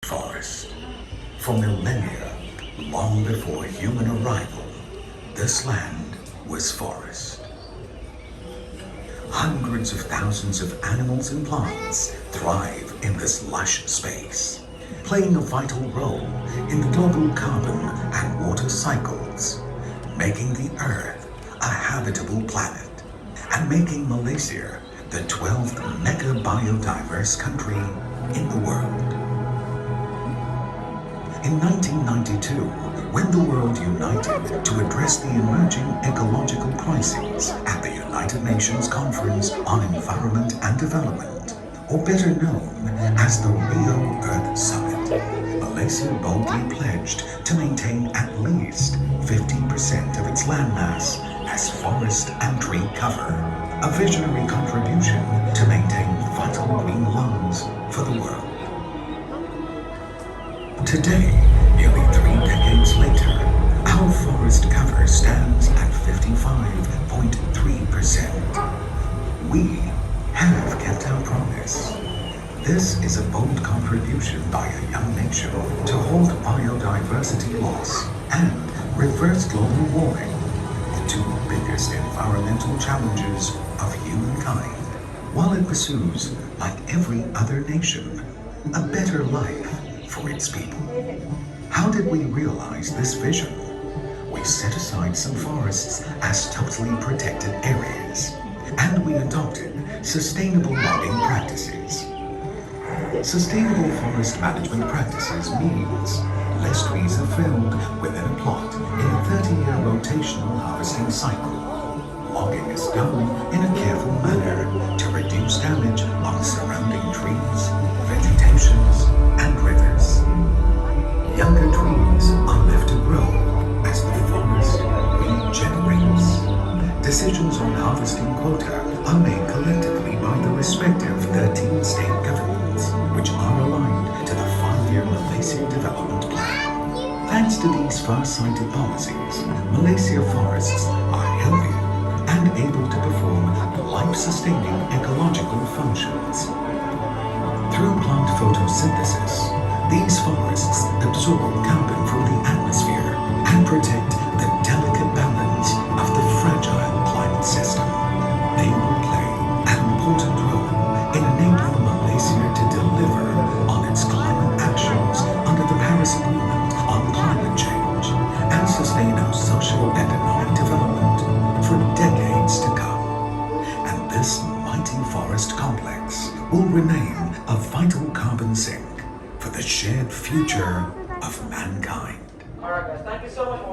Forest. For millennia, long before human arrival, this land was forest. Hundreds of thousands of animals and plants thrive in this lush space, playing a vital role in the global carbon and water cycles, making the Earth a habitable planet, and making Malaysia the 12th mega biodiverse country in the world. In 1992, when the world united to address the emerging ecological crises at the United Nations Conference on Environment and Development, or better known as the Rio Earth Summit, Malaysia boldly pledged to maintain at least 50% of its landmass as forest and tree cover, a visionary contribution to maintain vital green lungs for the world. Today, nearly 3 decades later, our forest cover stands at 55.3%. We have kept our promise. This is a bold contribution by a young nation to halt biodiversity loss and reverse global warming, the 2 biggest environmental challenges of humankind, while it pursues, like every other nation, a better life for its people. How did we realize this vision? We set aside some forests as totally protected areas, and we adopted sustainable logging practices. Sustainable forest management practices means less trees are felled within a plot in a 30-year rotational harvesting cycle. Logging is done in a careful manner to reduce damage on surrounding trees, vegetations, and rivers. Younger trees are left to grow as the forest regenerates. Decisions on harvesting quota are made collectively by the respective 13 state governments, which are aligned to the 5-year Malaysia Development Plan. Thanks to these far-sighted policies, Malaysia forests are healthy and able to perform life-sustaining ecological functions. Through plant photosynthesis, these forests absorb carbon from the atmosphere and protect the delicate balance of the fragile climate system. They will play an important role in enabling Malaysia to deliver on its climate actions under the Paris Agreement on climate change and sustain our social and economic development for decades to come. And this mighty forest complex will remain a vital carbon sink for the shared future of mankind. Alright guys, thank you so much for